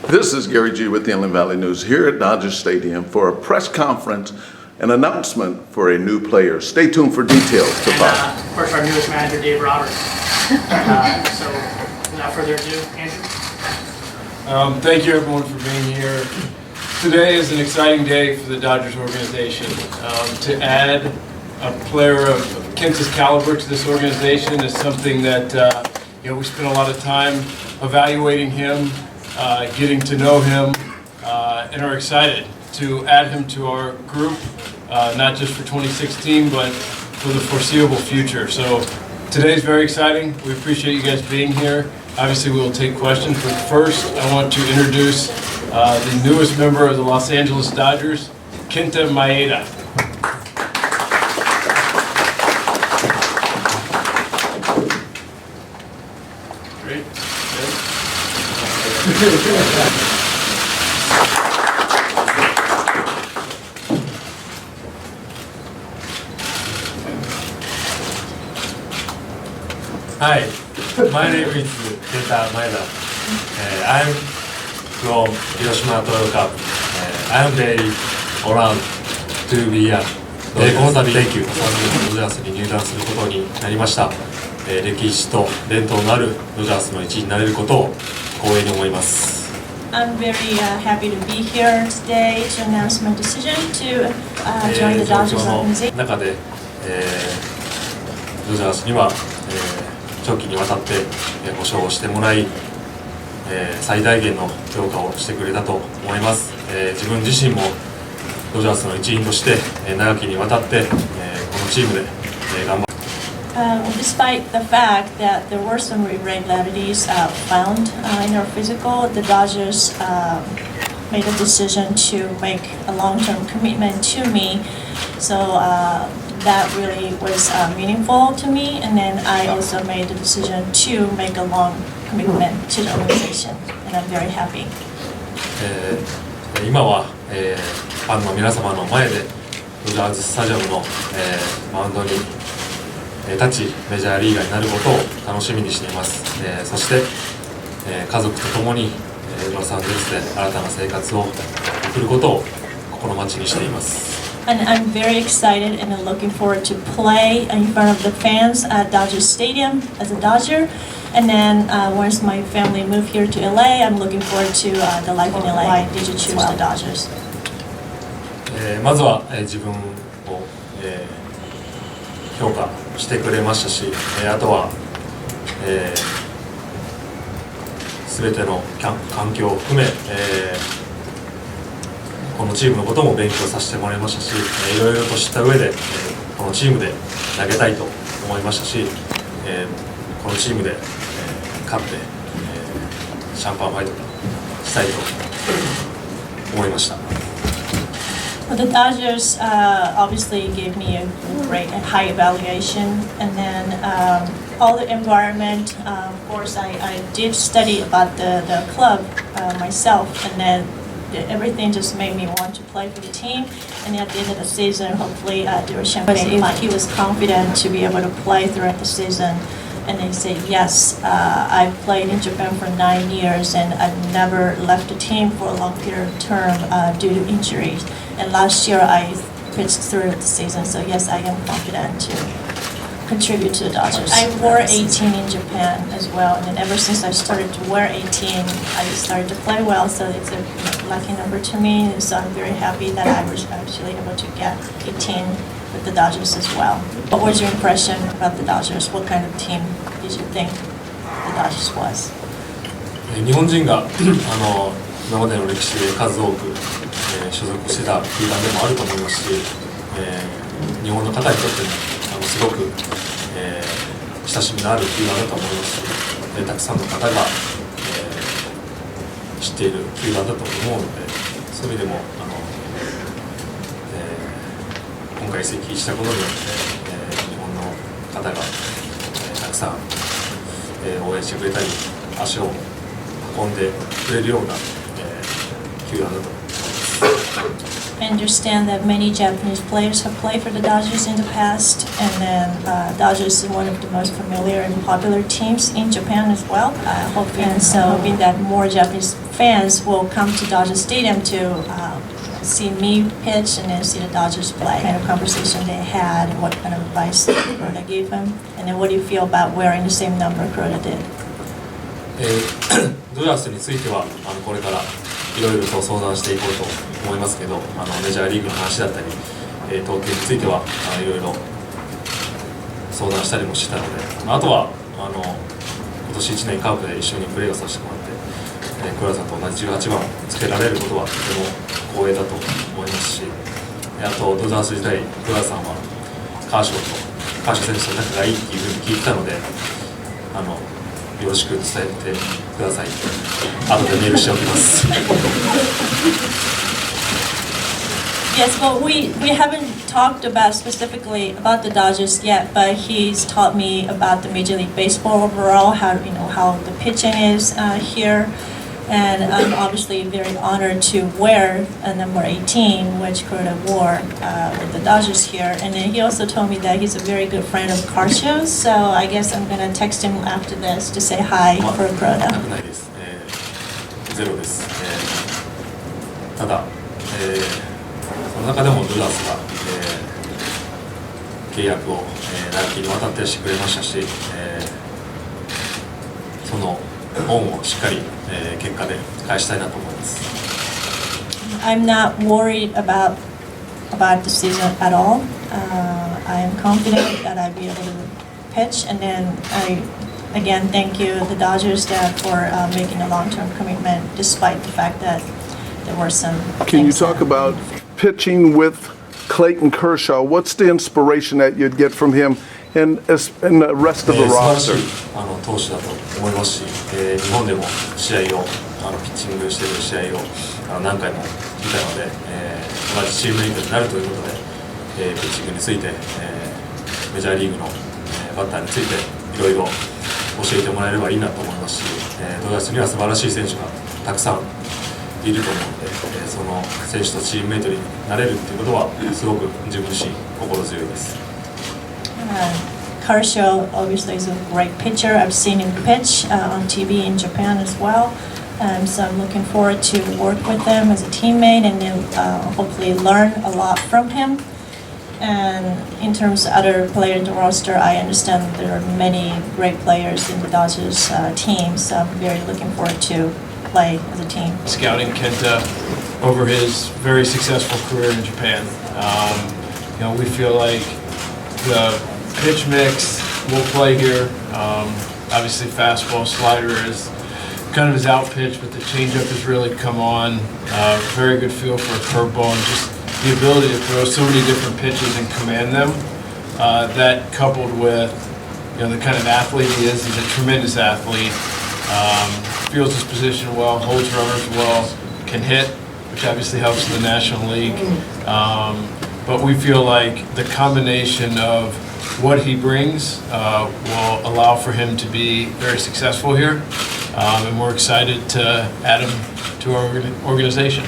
This is Gary G with the Inland Valley News here at Dodger Stadium for a press conference, an announcement for a new player. Stay tuned for details to follow. Of course, our newest manager, Dave Roberts. So, without further ado, Andrew. Thank you, everyone, for being here. Today is an exciting day for the Dodgers organization. To add a player of Kenta's caliber to this organization is something that we spent a lot of time evaluating him, getting to know him, and are excited to add him to our group, not just for 2016, but for the foreseeable future. So today's very exciting. We appreciate you guys being here. Obviously, we will take questions, but first I want to introduce the newest member of the Los Angeles Dodgers, Kenta Maeda. Great. Hi, my name is Kenta Maeda. I'm from Hiroshima Toyota Cup. I'm very honored to be here. この度、Thank you。ドジャースに入団することになりました。歴史と伝統のあるドジャースの一員になれることを光栄に思います。I'm very happy to be here today to announce my decision to join the Dodgers organization. 中で、ドジャースには、長期にわたって保証をしてもらい、最大限の評価をしてくれたと思います。自分自身もドジャースの一員として長きにわたって、このチームで、頑張って。Despite the fact that there were some irregularities found in our physical, the Dodgers made a decision to make a long-term commitment to me. So that really was meaningful to me. And then I also made the decision to make a long commitment to the organization. And I'm very happy. 今は、ファンの皆様の前でドジャーススタジアムの、マウンドに立ちメジャーリーガーになることを楽しみにしています。そして、家族と共に、ロサンゼルスで新たな生活を送ることを心待ちにしています。And I'm very excited and looking forward to play in front of the fans at Dodger Stadium as a Dodger. And then once my family move here to LA, I'm looking forward to the life in LA. Why did you choose the Dodgers? まずは、自分を、評価してくれましたし、あとは、全ての環境を含め、このチームのことも勉強させてもらいましたし、いろいろと知った上で、このチームで投げたいと思いましたし、このチームで、勝って、シャンパンファイトしたいと思いました。Well, the Dodgers obviously gave me a great and high evaluation, and then all the environment. Of course, I did study about the club myself, and then everything just made me want to play for the team. And at the end of the season, hopefully do a championship. He was confident to be able to play throughout the season. And they say, yes, I've played in Japan for 9 years and I've never left the team for a long period of term due to injuries. And last year I pitched through the season, so yes, I am confident to contribute to the Dodgers. I wore 18 in Japan as well, and then ever since I started to wear 18, I started to play well, so it's a lucky number to me. And so I'm very happy that I was actually able to get 18 with the Dodgers as well. What was your impression about the Dodgers? What kind of team did you think the Dodgers was? 日本人が今までの歴史で数多く、所属してた球団でもあると思いますし、日本の方にとってもすごく、親しみのある球団だと思いますし、たくさんの方が、知っている球団だと思うので、そういう意味でも今回移籍したことによって、日本の方が、たくさん、応援してくれたり足を運んでくれるような、球団だと思います。understand that many Japanese players have played for the Dodgers in the past, and then Dodgers is one of the most familiar and popular teams in Japan as well. Hoping that more Japanese fans will come to Dodger Stadium to see me pitch and then see the Dodgers play. Kind of conversation they had, what kind of advice Kuroda gave him, and then what do you feel about wearing the same number Kuroda did? ドジャースについてはこれからいろいろと相談していこうと思いますけど、メジャーリーグの話だったり、投球についてはいろいろ相談したりもしたので、あとは今年1年カープで一緒にプレーをさせてもらって、黒田さんと同じ18番をつけられることはとても光栄だと思いますし、あとドジャース時代黒田さんはカーショ選手と仲がいいっていうふうに聞いてたので、よろしく伝えてください。後でメールしておきます。Yes, well, we haven't talked about specifically about the Dodgers yet, but he's taught me about the Major League Baseball overall, how the pitching is here, and I'm obviously very honored to wear number 18, which Kuroda wore with the Dodgers here. And then he also told me that he's a very good friend of Carshio's, so I guess I'm gonna text him after this to say hi for Kuroda. ないです。ゼロです。ただ、その中でもドジャースが、契約を、長きにわたってしてくれましたし、その恩をしっかり、結果で返したいなと思います。I'm not worried about the season at all. I am confident that I'll be able to pitch, and then I again thank you the Dodgers for making a long-term commitment despite the fact that there were some. Can you talk about pitching with Clayton Kershaw? What's the inspiration that you'd get from him and the rest of the 素晴らし roster? い投手だと思いますし、日本でも試合をピッチングしている試合を何回も見たので、同じチームメイトになるということで、ピッチングについて、メジャーリーグの、バッターについていろいろ教えてもらえればいいなと思いますし、ドジャースには素晴らしい選手がたくさんいると思うので、その選手とチームメイトになれるということはすごく自分自身心強いです。Kershaw obviously is a great pitcher. I've seen him pitch on TV in Japan as well. So I'm looking forward to work with him as a teammate and then hopefully learn a lot from him. And in terms of other players in the roster, I understand there are many great players in the Dodgers team. So I'm very looking forward to play as a team. Scouting Kenta over his very successful career in Japan. We feel like the pitch mix will play here. Obviously, fastball, slider is kind of his out pitch, but the changeup has really come on. Very good feel for a curveball and just the ability to throw so many different pitches and command them. That coupled with the kind of athlete he is, he's a tremendous athlete. Feels his position well, holds runners well, can hit, which obviously helps in the National League. But we feel like the combination of what he brings will allow for him to be very successful here. And we're excited to add him to our organization.